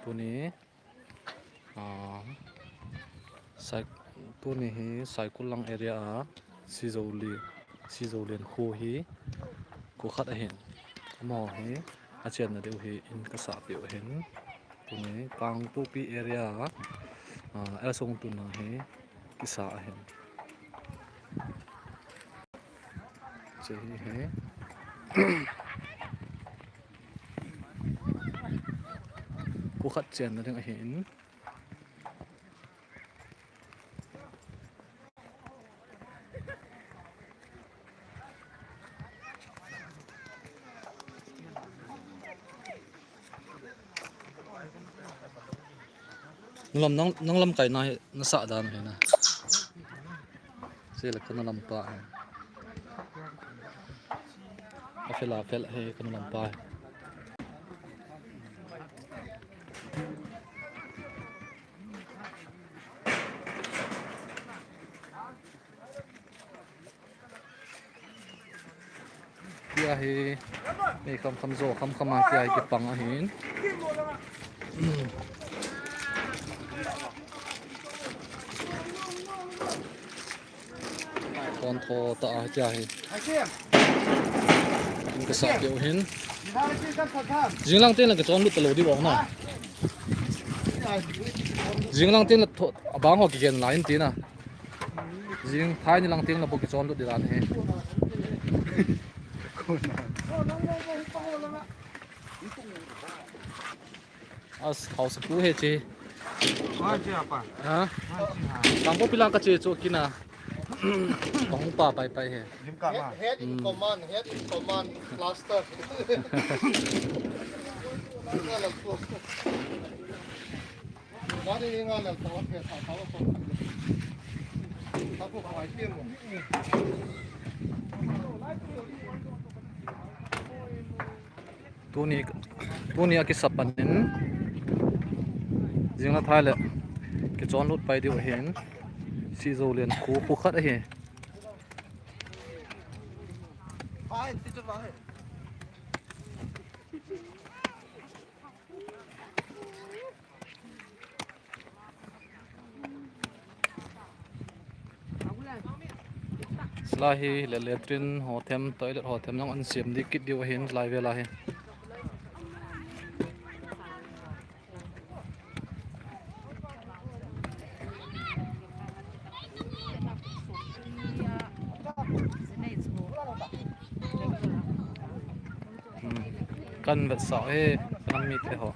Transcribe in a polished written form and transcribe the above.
ตัวนี้ไซตัวนี้ฮีไซคุลังเอเรียซีโจเลียนคูฮีกูขัดเห็นมอฮีอาเจียนนะเดี๋ยวฮีอินกษาเปียวเห็นตัวนี้กลางตัวปีเอเรียเอลซงตัวนั้นฮีกิสาเห็นเจฮีฮีกูขัดเจียนนะเดี๋ยวเห็นน้องลำไก่นายน่าสะดานเห็นนะเสียหลักคนลำปลาเอาเฟลให้คนลำปลาที่อาฮีนี่คำโซคำมาที่อาฮีเก็บปังอาหินตอนโทตาที่อาฮีมันก็สับเดียวเห็นยิงลังเต้นแล้วก็จอนลุดตลอดดีบอกหน่อยยิงลังเต้นแล้วบางหัวกี่เกนหลายตีน่ะยิงท้ายนี่ลังเต้นแล้วพวกกี่จอนลุดดีร้านเฮเอาเขาสกูเฮจีฮะบางพวกพี่ลังก็เจโจกินนะบางป่าไปเฮ Head in command, head in command, plaster. Mari nga lang tawag kaya tawag ko. Tapos ay tiyan mo. ตัวนี้กิสับปันนินจริงแล้วท้ายเลยกิจอนรถไปเดี๋ยวเห็นซีโจเลียนคูคัดไอ้เหี้ยสลายเฮเลตรินหอเทมตัวเล็กหอเทมน้องอันเสียมดิกิดเดียวเห็นลายเวลาเฮกันแบบสาวเฮกันมีแต่หอ